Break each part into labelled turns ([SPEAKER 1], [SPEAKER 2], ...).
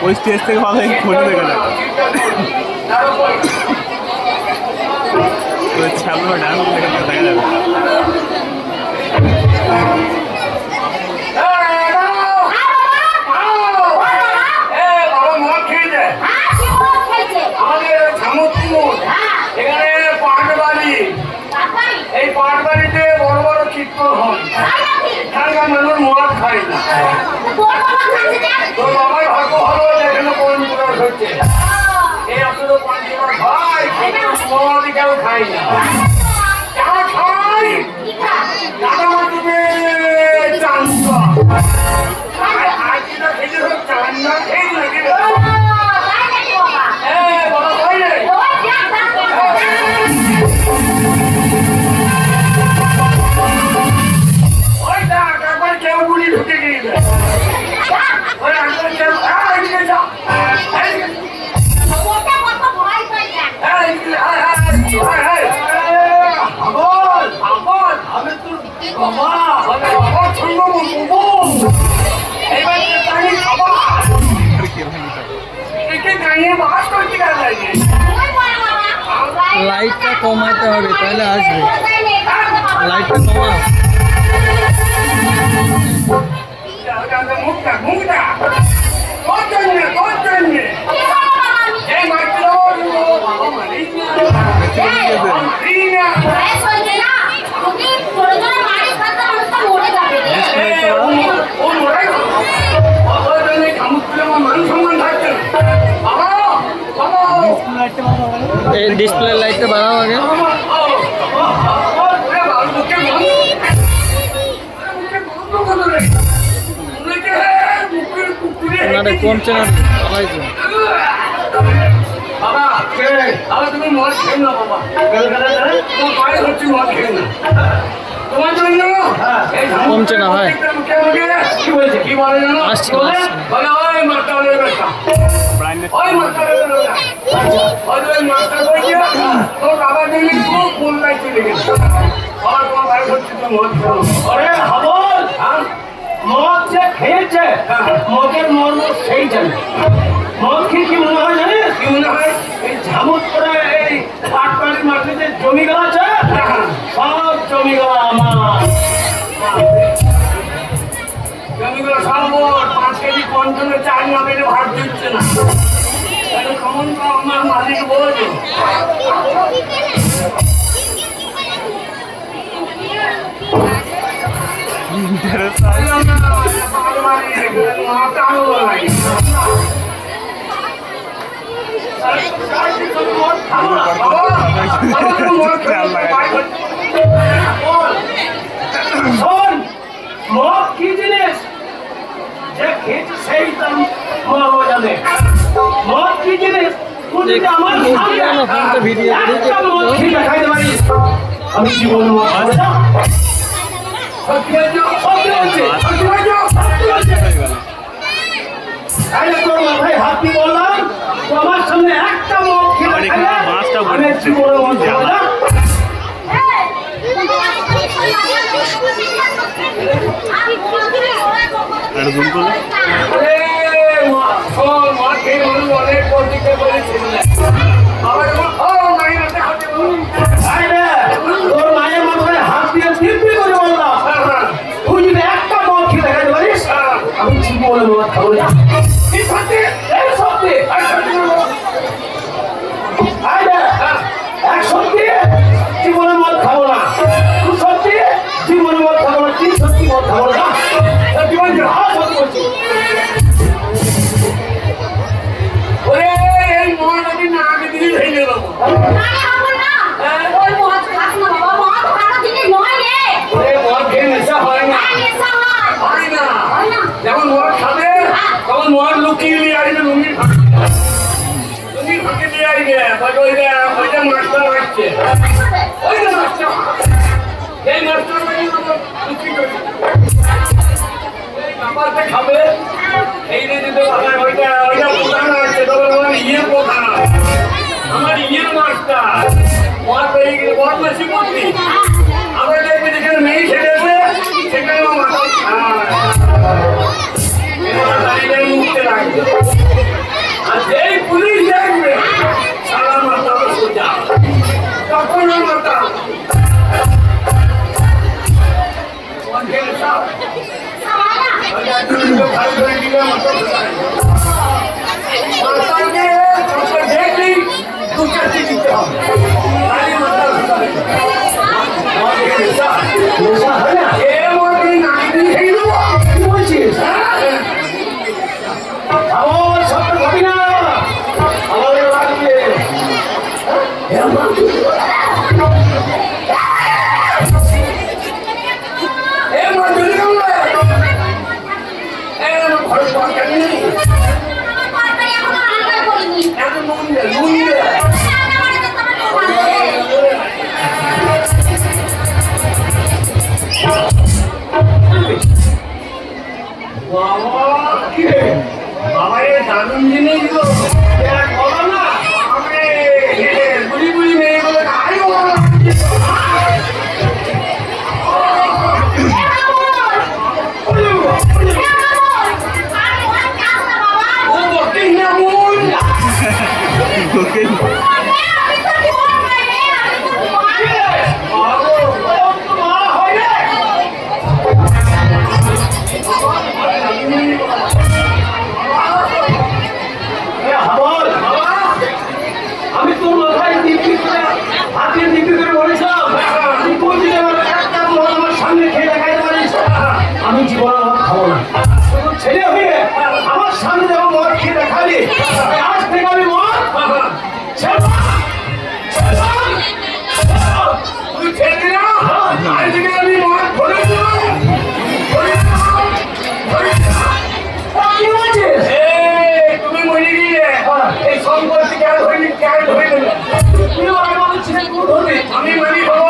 [SPEAKER 1] ওই স্টেজ থেকে ভালো ফোনে দেখা যায় ছাড়লো ডান্স দেখা যাবে।
[SPEAKER 2] এই পাট বাড়িতে বড় বড় কীর্তন হয়, এখানকার মানুষ মদ খায় না। তোর বাবার ভাগ্য ভালো যেখানে পঞ্চরাস হচ্ছে, এই আসলে পঞ্চরাস হয় মদ কেউ খায় না। যারা খায় দাদা মাতুবে চান্দা আর কিনা খেতে সব চান্দা খেয়ে লাগে বাবা হয় রে কেউ গুলি ঢুকে গিয়ে
[SPEAKER 3] লাইটটা কমাইতে হবে তাহলে আসবে। লাইটটা কমা।
[SPEAKER 2] মুখটা মুখটা
[SPEAKER 3] এই ডিসপ্লে লাইটটা বাড়াও আগে। কোন চ্যানেল চালাইছো?
[SPEAKER 2] বাবা তুমি মদ খেয়ে না বাবা, তোমার পায়ে হচ্ছে মদ খেয়ে না তোমার জন্য
[SPEAKER 3] কমছে না ভাই।
[SPEAKER 2] কি বলছে কি বলে জানো? বলে ওই মাস্টার ওই মাস্টার ওই মাস্টার বলছে তোর বাবা দেখলি খুব বললাই চলে গেছে। বাবা তোমার পায়ে হচ্ছে তুমি মদ খেলো। আরে হাবল মদ যে খেয়েছে মদের মর্ম সেই জানে। মদ খেয়ে কি মনে হয় জানিস? কি মনে হয়? এই ঝামুত করে এই পাটবাড়ির মাঠে যে জমিগুলো আছে সব জমিগুলো আমার। জমিগুলো সব 5 কেজি কন্ট্রোলে চাল না পেলে ভাত দিচ্ছে না। কেমন আমার মালিক বলছে মদ কি জিনিস যে খেয়েছে সেই তার মা জানে। মদ কি জিনিস আমার আমি কি বলবো? তোর মাথায় হাত দিয়ে বললাম তোমার সামনে একটা মদ খেলে আমি জীবনে মদ খাবো না। অনেক পত্রিকা বলেছিল তোর মায়ের মাথায় হাত দিয়ে দিব্যি করে বললাম তুই যদি একটা মদ খেয়ে দেখাতে পারিস আমি জীবনে মদ খাবো না। এক সত্যি জীবনে মদ খাবো না, তুই সত্যি জীবনে মদ খাবো না, তুই সত্যি মদ খাবো না। জীবন বলছি এই মদ আমি না আগে দিলে ভেঙে দেবো। যেমন মদ খাবে তখন মদ লুকিয়ে নিয়ে আসবে লুঙ্গির ফাঁকে দিয়ে আসবে। ওইটা মাস্টার আসছে ওই যে মাস্টার এই মাস্টার খাবে এই দিতে ওইটা ওইটা প্রধান আসছে তবে ইয়ে প্রধান আমার ইয়ের মাস্টার মদ পেয়ে গেলে বদমাসি করবি। আমরা দেখবি যেখানে মেয়ে ছেড়েছে সেখানে মাথা মুখতে লাগবে।
[SPEAKER 4] নেশা হয় না?
[SPEAKER 2] এ মনে নাকি দিয়ে খেয়ে দেবো।
[SPEAKER 4] কি বলছিস? আমার সব ভাবি না আমাদের লাগবে।
[SPEAKER 2] এ মা তুই এ মা তুই কেমন এ ঘরে পাকা নেই এত নুন দে বাবা কি রে বাবা এ দারুণ জিনিস গো বলো না আমি বুড়ি বুড়ি মেয়েগুলো খাই বলো ও বলতে না মন
[SPEAKER 1] ওকে
[SPEAKER 4] আমি তোর মাথায় দিব্যি করে হাতে দিব্যি করে বলেছিলাম তুই কোনদিন আমার একটা মদ আমার সামনে খেয়ে দেখাতে পারিস আমি জীবন আমার খাবো না শুধু ছেলে হয়ে আমার সামনে যখন মদ খেয়ে দেখালি আজ থেকে আমি মদ
[SPEAKER 2] তুই ছেড়ে না আজ থেকে আমি মন ধরে
[SPEAKER 4] কি বলছিস
[SPEAKER 2] তুমি মরে গিয়ে এই সম্পত্তি কেন হয়নি কেন হয়ে গেল
[SPEAKER 4] তুই আগে আমাদের ছেলে কোন ধরবে
[SPEAKER 2] আমি মানি হবো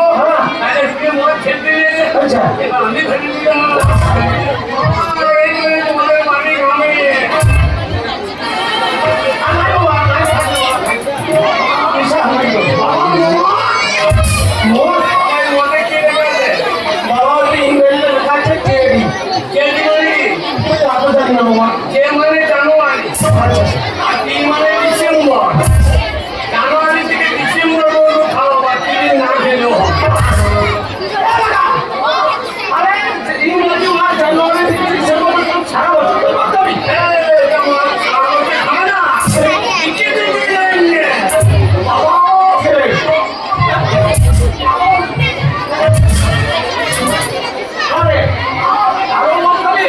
[SPEAKER 2] তাহলে তুমি মন ছেড়ে দিলে
[SPEAKER 4] আচ্ছা
[SPEAKER 2] এবার আমি ধরে দিলাম তোমাদের মানি আমি
[SPEAKER 4] পেশা হয় তো মোর
[SPEAKER 2] আমার মনে কে রেখেছে
[SPEAKER 4] বাবা তুই ইংরেজিতে কাছে চেয়ে
[SPEAKER 2] কে দিবি
[SPEAKER 4] তুই আগে জানি না বাবা
[SPEAKER 2] কে মানে জানুয়ারি
[SPEAKER 4] আচ্ছা
[SPEAKER 2] আর কি মানে ডিসেম্বর জানুয়ারি থেকে ডিসেম্বর পর্যন্ত খাওয়া বা 3 দিন না খেলেও
[SPEAKER 4] আরে ইংরেজি মাস জানুয়ারি থেকে ডিসেম্বর পর্যন্ত সারা বছর তো করতে হবে আরে আরো মত খাবি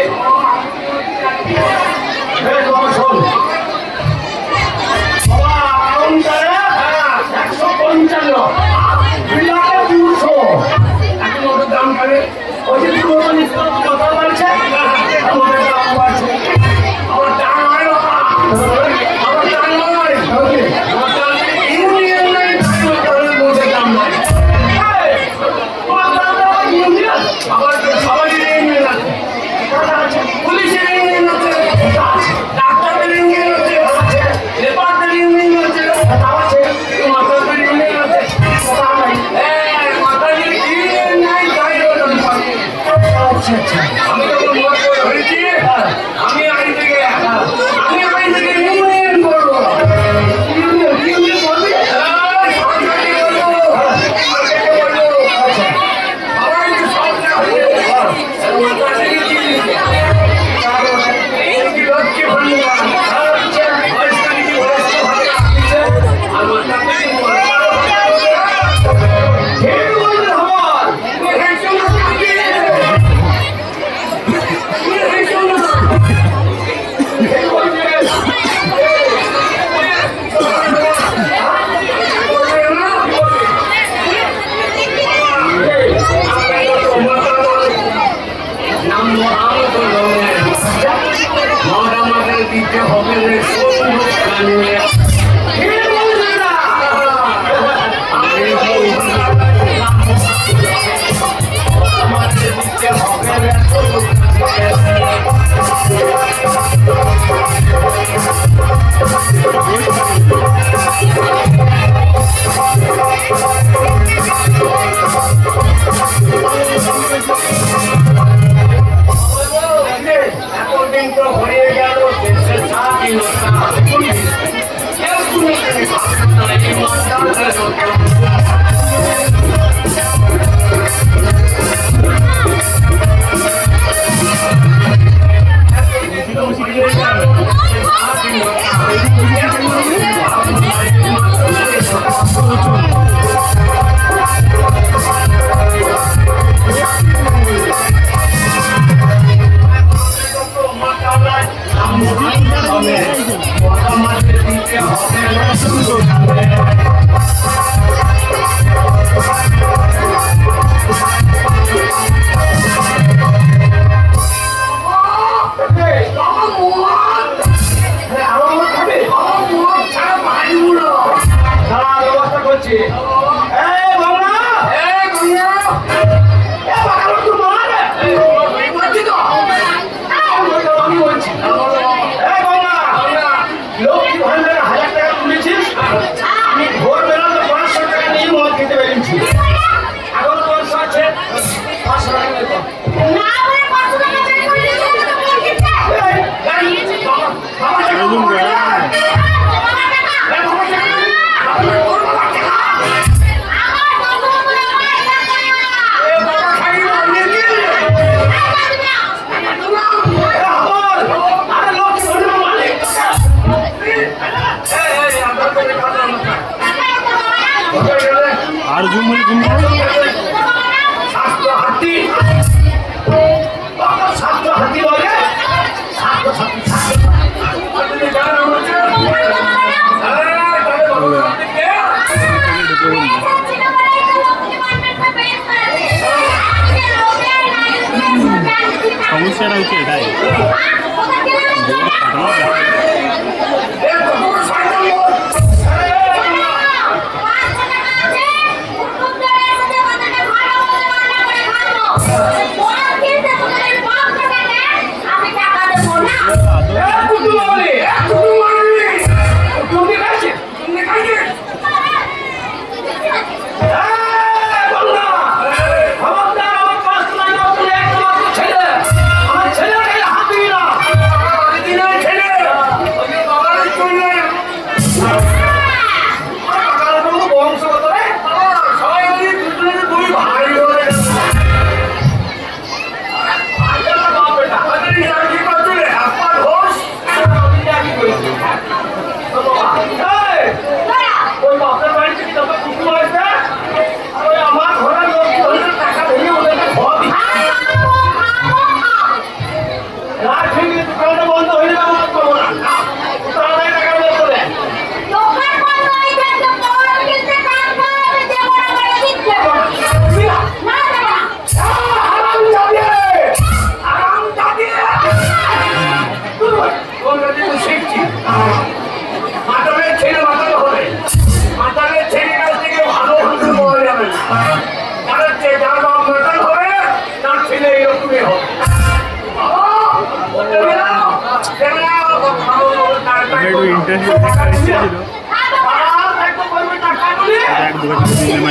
[SPEAKER 4] বেশ বাবা শোন বাবা কাউন্টারে 155 বিলাতে 200 ওই যে তুই ওটা নিশ্চয় কথা বলছে আমাদের দাম বাড়ছে
[SPEAKER 2] আমি যখন মত করে হয়েছি আমি আগে থেকে ইউনিয়ন করবো
[SPEAKER 4] করবি
[SPEAKER 2] সরকারি করবো আবার একটু সরকার হয়ে লক্ষ্যে ভাঙা আমার
[SPEAKER 4] ঠিক বলতে আমার
[SPEAKER 2] দিতে হবে
[SPEAKER 4] ঠিক বলছে না
[SPEAKER 2] এতদিন তো হয়ে গেল দেশের স্বাধীনতা কেউ শুনে
[SPEAKER 4] Thank you. এ বাবা তো মারে
[SPEAKER 2] এই বলছি তো
[SPEAKER 4] আমি বলছি এই বাবা লক্ষ্মী ভান্ডারে 1000 টাকা তুলেছিস আমি ভোরবেলা তো 500 টাকা নিয়ে মদ খেতে বেরিয়েছি এখনো 500 আছে 500 টাকা দে
[SPEAKER 1] আর জুম মানে জুম
[SPEAKER 4] স্বাস্থ্য হাতি বলে স্বাস্থ্য
[SPEAKER 1] সমস্যাটা হচ্ছে এটাই একটু ইন্টারেস্ট ছিল এক দু বছর সিনেমা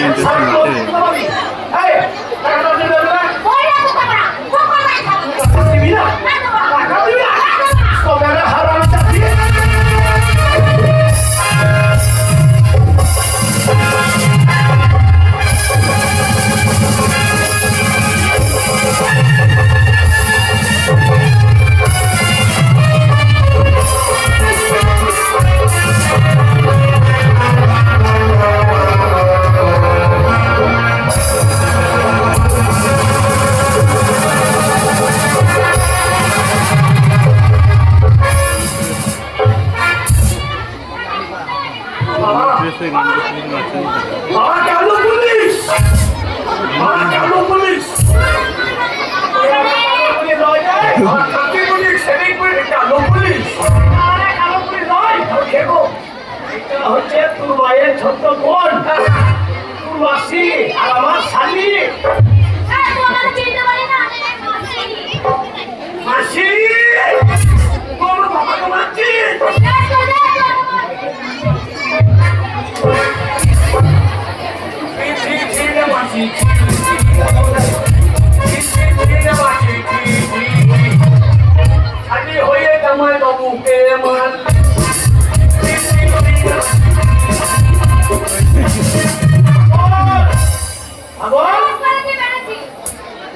[SPEAKER 4] হচ্ছে তোর মায়ের ছোট্ট বোন তোর মাসি আর আমার শালি মাসি তোর বাবা তো মাসি শালি হয়ে জামাই বাবুকে মান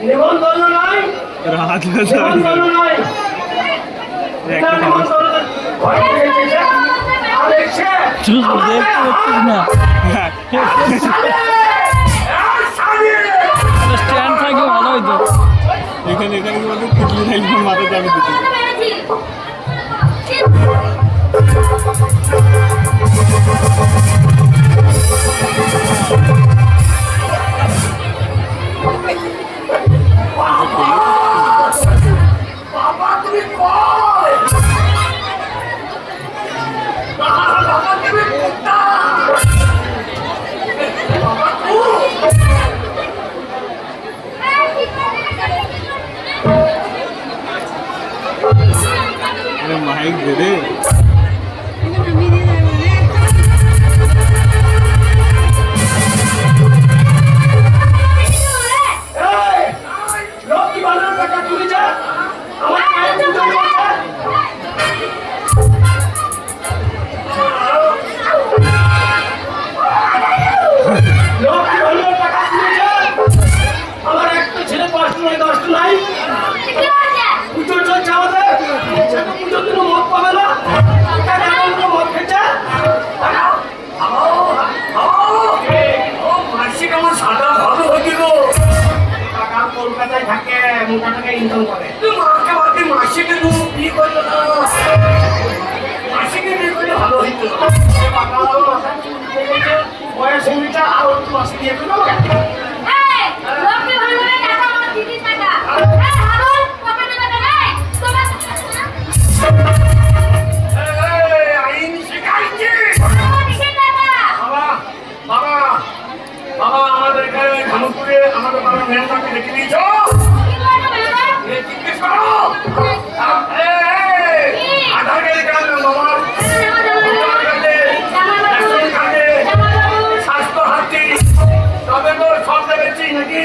[SPEAKER 4] নিমন্ত্রণ নাই
[SPEAKER 1] রাত
[SPEAKER 4] নিমন্ত্রণ নাই
[SPEAKER 3] না স্ট্যান্ড থাকলে ভালো হইতো
[SPEAKER 1] এখানে এখানে কি বলতো কিডনি থাকলে মাথা যাবে দিতে
[SPEAKER 2] বাবা তুমি কই বাবা তুমি কোথা বাবা
[SPEAKER 1] রে
[SPEAKER 4] এই, লক্ষ্মী ভান্ডারের টাকা তুলে যা। আমার মায়ের পুজো করছে। লক্ষ্মী ভান্ডারের টাকা তুলে যা। আমার একটা ছেলে 5টা নয় 10টা নাই। পুজোর চলছে আমাদের। সেটা পুজোর দিনও মদ পাবে না। টাকা কোনো মদ খেয়েছে।
[SPEAKER 2] মাসিক আমার সাদা ভালো হয়ে গেল।
[SPEAKER 4] টাকা কলকাতায় থাকে, মোটা টাকা ইনকাম করে।
[SPEAKER 2] তুই মাকে বাকি মাসিকে তুই বিয়ে করলো না। মাসিকে বিয়ে করলে ভালো হইতো।
[SPEAKER 4] বয়স হয়েছে আর একটু মাসে দিয়ে দেবো।
[SPEAKER 2] আইন শিখাইছে। বাবা বাবা বাবা আমাদের এখানে ধানপুরে আমাদের বাবা মেহমানকে রেখে দিয়েছ। জিজ্ঞেস করো আধার কার্ডে কাজ বাবা স্বাস্থ্য হাতি তবে তো সব দেখেছি নাকি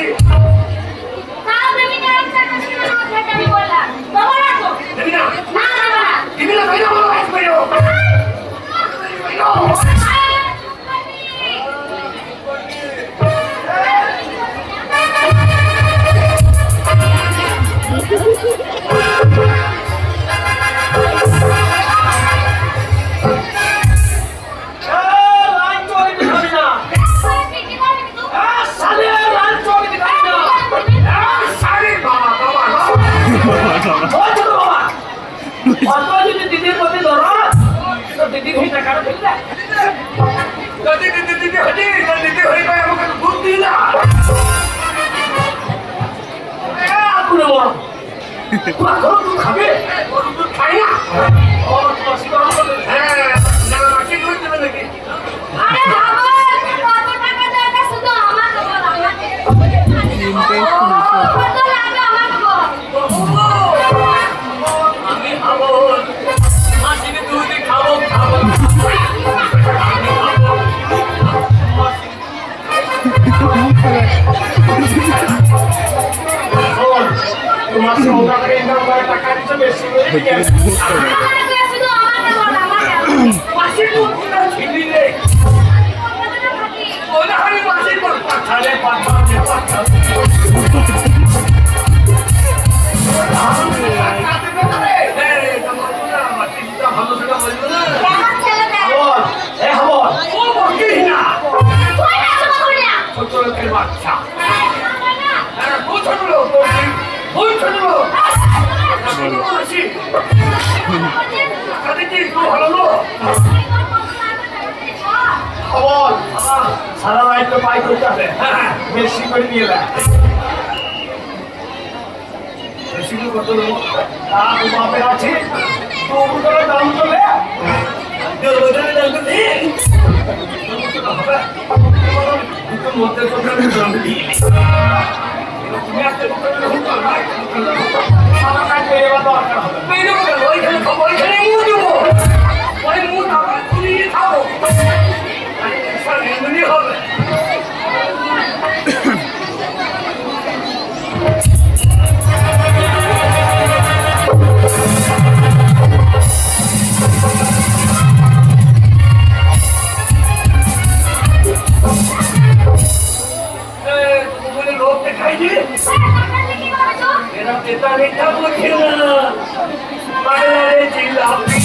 [SPEAKER 2] দেখি না দিবি না ভাই আমার কাজ করো সারি বাবা বাবা
[SPEAKER 4] দিদির প্রতি ধরো তো দিদির হয়ে টাকাটা ফেললে
[SPEAKER 2] যদি দিদি হয়ে দিদি হয়ে গেলে আমাকে দুধ দিই না
[SPEAKER 4] আপনি বলো তোমার ঘর দুধ খাবে
[SPEAKER 2] দুধ খাই না
[SPEAKER 4] ও তোমার শিকার করবে
[SPEAKER 2] হ্যাঁ না মাসি দুধ দেবে নাকি আমি খাবো মাসিকে দুধ খাবো খাবো আমি খাবো
[SPEAKER 4] তোমার সৌদা করে ইনকাম করে টাকা দিচ্ছে বেশি হয়ে গেছে
[SPEAKER 2] মাসি দুধ ছিলি রে ওটা আমি মাসি দুধ পাঠালে ভালো সেটা বলবো না
[SPEAKER 4] খবর এ খবর
[SPEAKER 2] ও বকি না ছোট লোকের বাচ্চা হ্যাঁ খুব ছোট লোক খুব ছোট লোক মাসি টাকা দিচ্ছি খুব ভালো লোক
[SPEAKER 4] খবর সারা রাত তো পাই করতে হবে বেশি করে দিয়ে দেয় বেশি করে কত লোক তা তো বাপের আছে তবু করে দাম চলে
[SPEAKER 2] দুটোর মধ্যে কথা দাম দিই তুমি একটা
[SPEAKER 4] সারা কাজ পেয়ে যাওয়ার দরকার হবে
[SPEAKER 2] ওইখানে মুখ দেবো ওই মুখ আবার খুলিয়ে খাবো এমনি হবে লোক দেখাই দিয়ে এরা পেতা মিথ্যা বলছে না বাইরে জিলাপি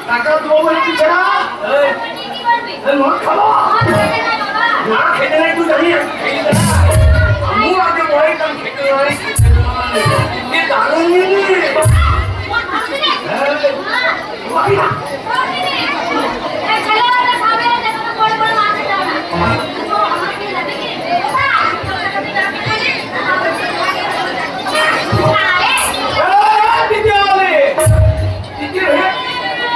[SPEAKER 4] টাকা দেবো বলে দিচ্ছে না
[SPEAKER 2] না খেতে নাই তুই জানি আমি আগে বয়স খেতে হয় দারুণ